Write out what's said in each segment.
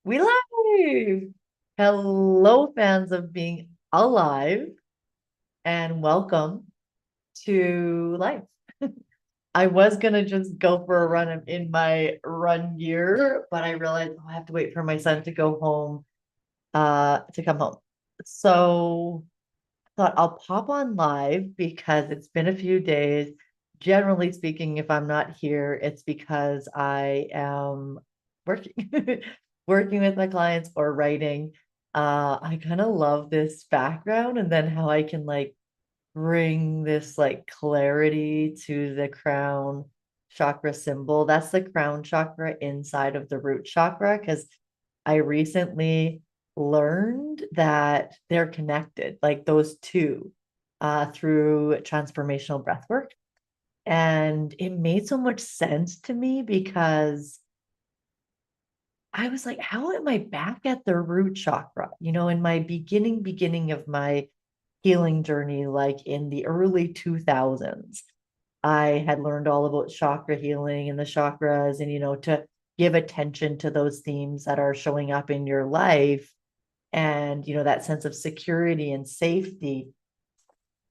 We live. Hello, fans of being alive, and welcome to life. I was gonna just go for a run in my run gear, but I realized I have to wait for my son to go home, to come home. So I thought I'll pop on live because it's been a few days. Generally speaking, if I'm not here, it's because I am working, working with my clients or writing. I kind of love this background and then how I can like bring this like clarity to the crown chakra symbol. That's the crown chakra inside of the root chakra because I recently learned that they're connected, like those two, through transformational breath work. And it made so much sense to me because I was like, how am I back at the root chakra? In my beginning of my healing journey, like in the early 2000s, I had learned all about chakra healing and the chakras and, to give attention to those themes that are showing up in your life. And, that sense of security and safety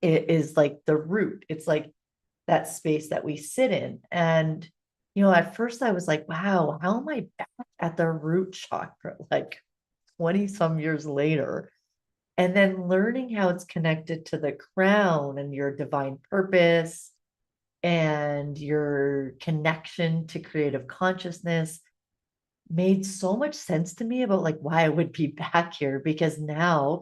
is like the root. It's like that space that we sit in. And, at first I was like, wow, how am I back at the root chakra? Like 20 some years later. And then learning how it's connected to the crown and your divine purpose and your connection to creative consciousness made so much sense to me about like why I would be back here because now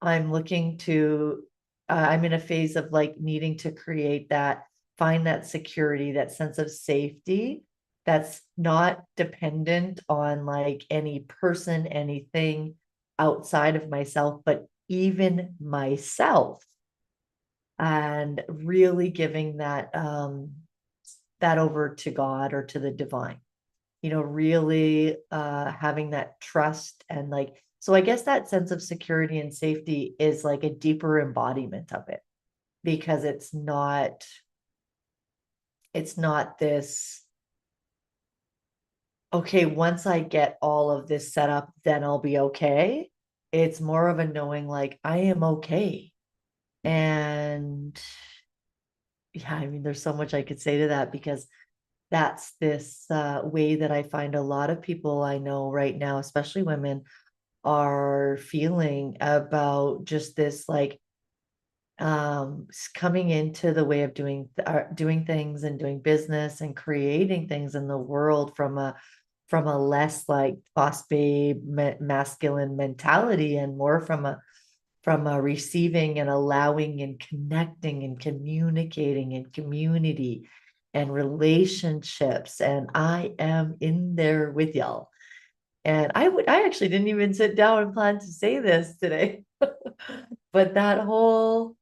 I'm looking to I'm in a phase of like needing to create that find that security, that sense of safety that's not dependent on like any person, anything outside of myself, but even myself, and really giving that over to God or to the divine, really having that trust and like, so I guess that sense of security and safety is like a deeper embodiment of it because it's not this, okay, once I get all of this set up, then I'll be okay. It's more of a knowing like I am okay. And yeah, I mean, there's so much I could say to that because that's this way that I find a lot of people I know right now, especially women, are feeling about just this like coming into the way of doing things and doing business and creating things in the world from a less like boss babe masculine mentality and more from a receiving and allowing and connecting and communicating and community and relationships. And I am in there with y'all. And I actually didn't even sit down and plan to say this today, but that whole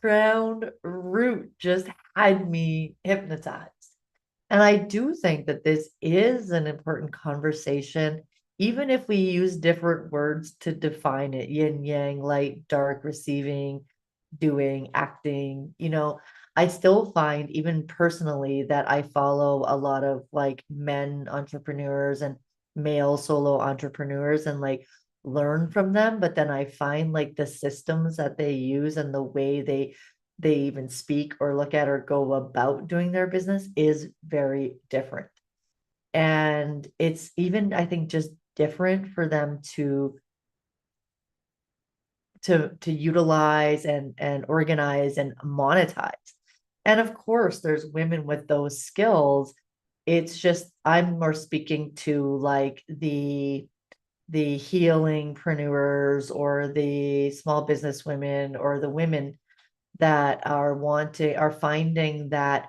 crown root just had me hypnotized. And I do think that this is an important conversation, even if we use different words to define it: yin, yang, light, dark, receiving, doing, acting. I still find, even personally, that I follow a lot of like men entrepreneurs and male solo entrepreneurs and like learn from them. But then I find like the systems that they use and the way they even speak or look at or go about doing their business is very different. And it's even, I think, just different for them to utilize and organize and monetize. And of course, there's women with those skills. It's just I'm more speaking to like the healingpreneurs or the small business women or the women that are finding that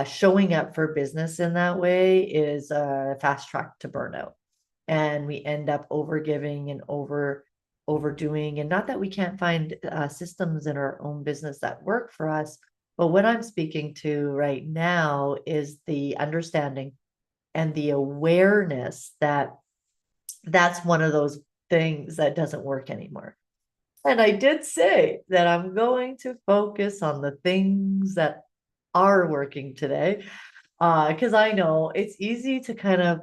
showing up for business in that way is a fast track to burnout. And we end up overgiving and overdoing. And not that we can't find systems in our own business that work for us, but what I'm speaking to right now is the understanding and the awareness that that's one of those things that doesn't work anymore. And I did say that I'm going to focus on the things that are working today. Because I know it's easy to kind of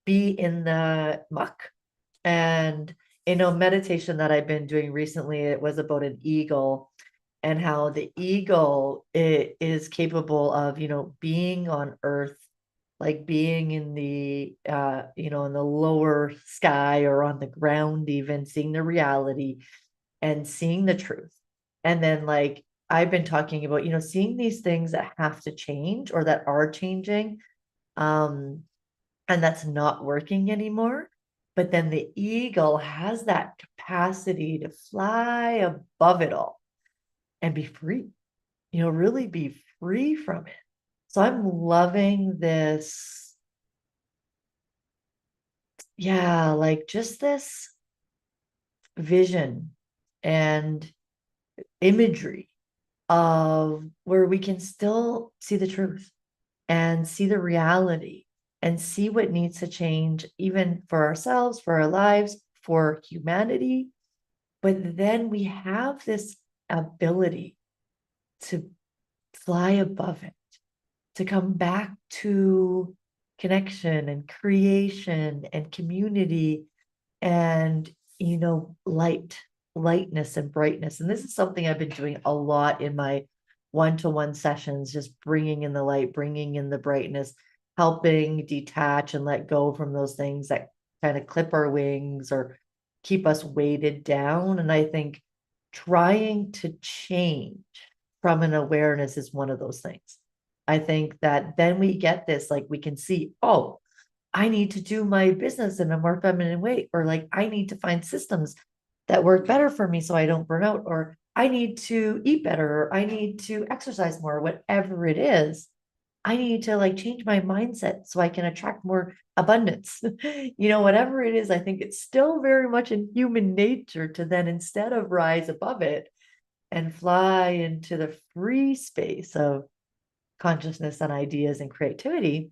be in the muck. And meditation that I've been doing recently, it was about an eagle and how the eagle is capable of, being on earth, like being in the in the lower sky or on the ground, even seeing the reality and seeing the truth. And then, like, I've been talking about, seeing these things that have to change or that are changing, um, and that's not working anymore. But then the eagle has that capacity to fly above it all and be free, really be free from it. So I'm loving this. Yeah, like just this vision and imagery of where we can still see the truth and see the reality and see what needs to change, even for ourselves, for our lives, for humanity. But then we have this ability to fly above it, to come back to connection and creation and community and, lightness and brightness. And this is something I've been doing a lot in my one-to-one sessions, just bringing in the light, bringing in the brightness, helping detach and let go from those things that kind of clip our wings or keep us weighted down. And I think trying to change from an awareness is one of those things. I think that then we get this, like we can see, oh, I need to do my business in a more feminine way, or like I need to find systems that work better for me so I don't burn out, or I need to eat better, or I need to exercise more, whatever it is. I need to like change my mindset so I can attract more abundance. Whatever it is, I think it's still very much in human nature to then, instead of rise above it and fly into the free space of consciousness and ideas and creativity,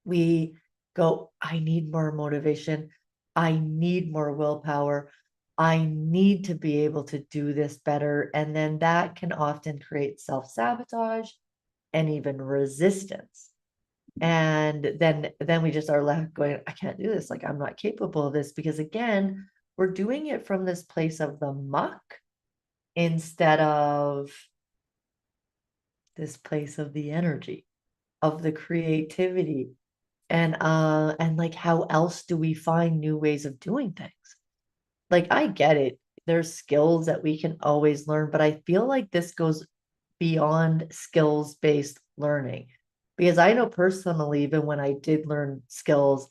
we go, I need more motivation. I need more willpower. I need to be able to do this better. And then that can often create self-sabotage and even resistance. And then we just are left going, I can't do this. Like, I'm not capable of this, because again, we're doing it from this place of the muck instead of this place of the energy, of the creativity. And like, how else do we find new ways of doing things? Like, I get it. There's skills that we can always learn, but I feel like this goes beyond skills-based learning. Because I know personally, even when I did learn skills,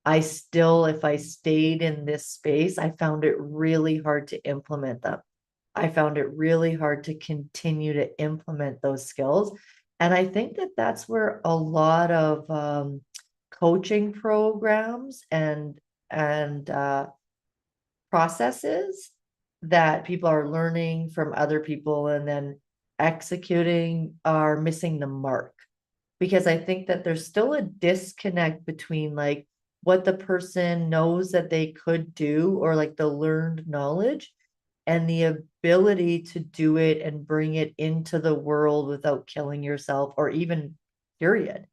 I still, if I stayed in this space, I found it really hard to implement them. I found it really hard to continue to implement those skills. And I think that that's where a lot of coaching programs and processes that people are learning from other people and then executing are missing the mark. Because I think that there's still a disconnect between like what the person knows that they could do, or like the learned knowledge, and the ability to do it and bring it into the world without killing yourself, or even period.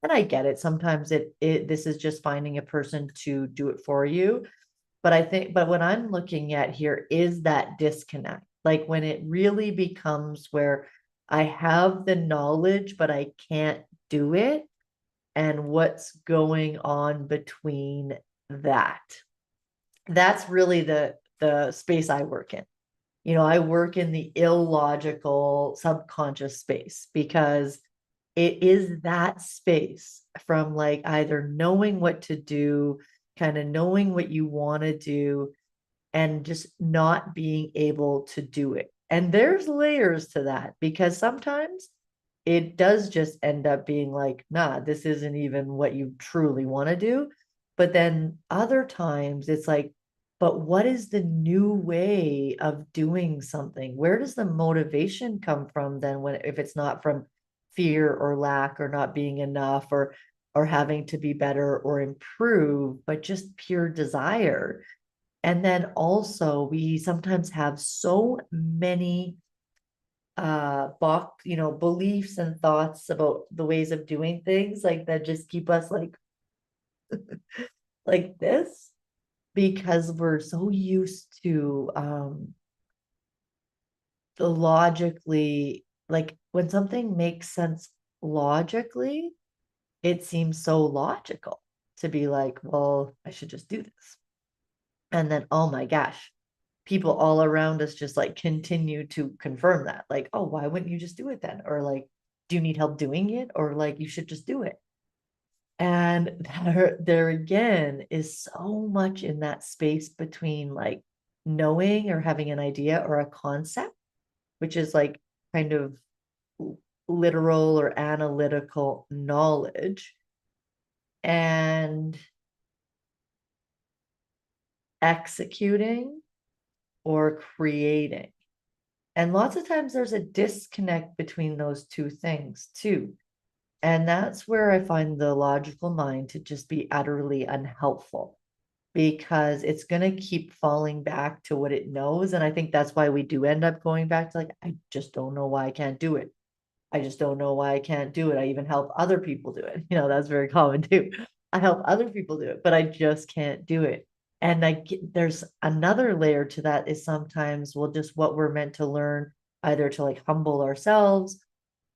And I get it. Sometimes this is just finding a person to do it for you. But what I'm looking at here is that disconnect. Like when it really becomes where I have the knowledge, but I can't do it. And what's going on between that? That's really the space I work in. I work in the illogical subconscious space, because it is that space from like either knowing what to do, kind of knowing what you want to do, and just not being able to do it. And there's layers to that, because sometimes it does just end up being like, nah, this isn't even what you truly want to do. But then other times it's like, but what is the new way of doing something? Where does the motivation come from then, when if it's not from fear or lack or not being enough or having to be better or improve, but just pure desire? And then also we sometimes have so many beliefs and thoughts about the ways of doing things, like that just keep us like like this, because we're so used to the logically, like when something makes sense logically, it seems so logical to be like, well, I should just do this. And then, oh my gosh, people all around us just like continue to confirm that. Like, oh, why wouldn't you just do it then? Or like, do you need help doing it? Or like, you should just do it. And there again is so much in that space between like knowing or having an idea or a concept, which is like kind of literal or analytical knowledge, and executing or creating. And lots of times there's a disconnect between those two things too. And that's where I find the logical mind to just be utterly unhelpful, because it's going to keep falling back to what it knows. And I think that's why we do end up going back to like, I just don't know why I can't do it. I just don't know why I can't do it. I even help other people do it. That's very common too. I help other people do it, but I just can't do it. And there's another layer to that is sometimes, well, just what we're meant to learn, either to like humble ourselves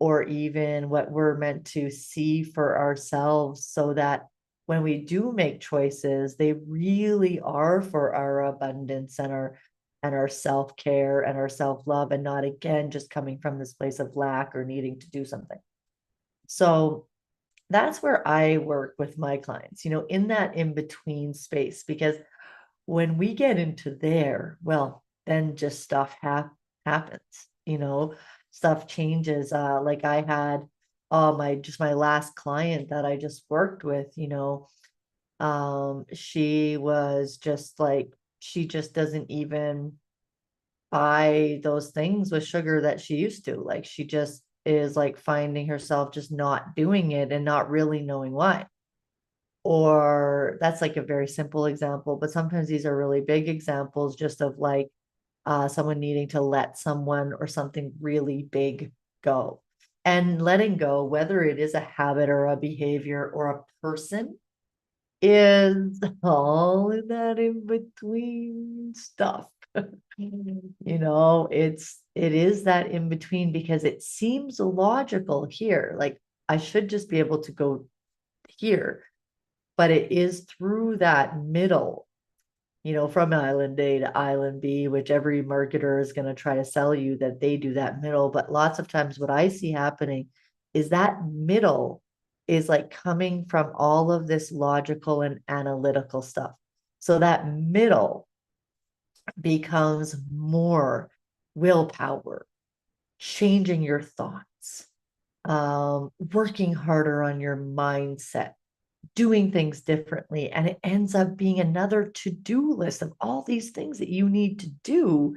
or even what we're meant to see for ourselves, so that when we do make choices, they really are for our abundance and our self-care and our self-love, and not again just coming from this place of lack or needing to do something. So that's where I work with my clients, in that in-between space, because when we get into there, well, then just stuff happens, stuff changes. Like I had my last client that I just worked with, she was just like, she just doesn't even buy those things with sugar that she used to. Like she just is like finding herself just not doing it and not really knowing why. Or that's like a very simple example, but sometimes these are really big examples just of like someone needing to let someone or something really big go. And letting go, whether it is a habit or a behavior or a person, is all in that in between stuff. It is that in between, because it seems logical here. Like I should just be able to go here, but it is through that middle, from island A to island B, which every marketer is going to try to sell you that they do that middle. But lots of times what I see happening is that middle is like coming from all of this logical and analytical stuff. So that middle becomes more willpower, changing your thoughts, working harder on your mindset, doing things differently. And it ends up being another to-do list of all these things that you need to do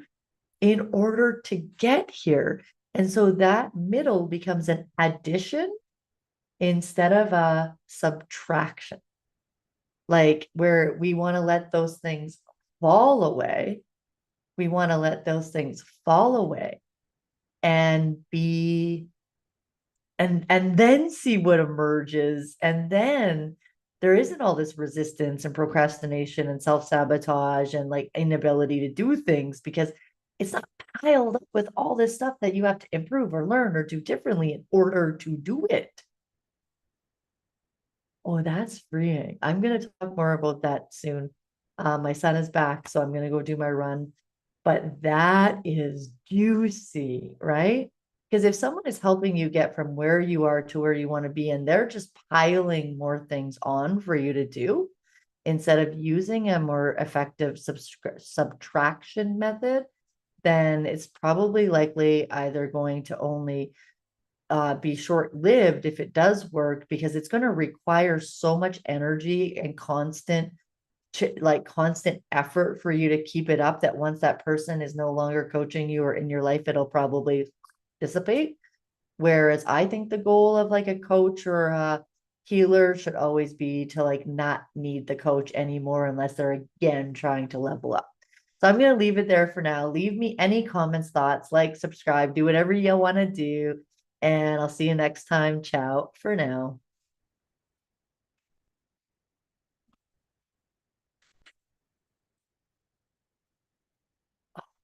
in order to get here. And so that middle becomes an addition instead of a subtraction, like where we want to let those things fall away. We want to let those things fall away and be and then see what emerges, and then there isn't all this resistance and procrastination and self-sabotage and like inability to do things, because it's not piled up with all this stuff that you have to improve or learn or do differently in order to do it. Oh, that's freeing. I'm going to talk more about that soon. My son is back, so I'm going to go do my run. But that is juicy, right? Because if someone is helping you get from where you are to where you want to be, and they're just piling more things on for you to do, instead of using a more effective subtraction method, then it's probably likely either going to only be short-lived if it does work, because it's going to require so much energy and constant effort for you to keep it up, that once that person is no longer coaching you or in your life, it'll probably dissipate. Whereas I think the goal of like a coach or a healer should always be to like not need the coach anymore unless they're again trying to level up. So I'm going to leave it there for now. Leave me any comments, thoughts, like, subscribe, do whatever you want to do. And I'll see you next time. Ciao for now.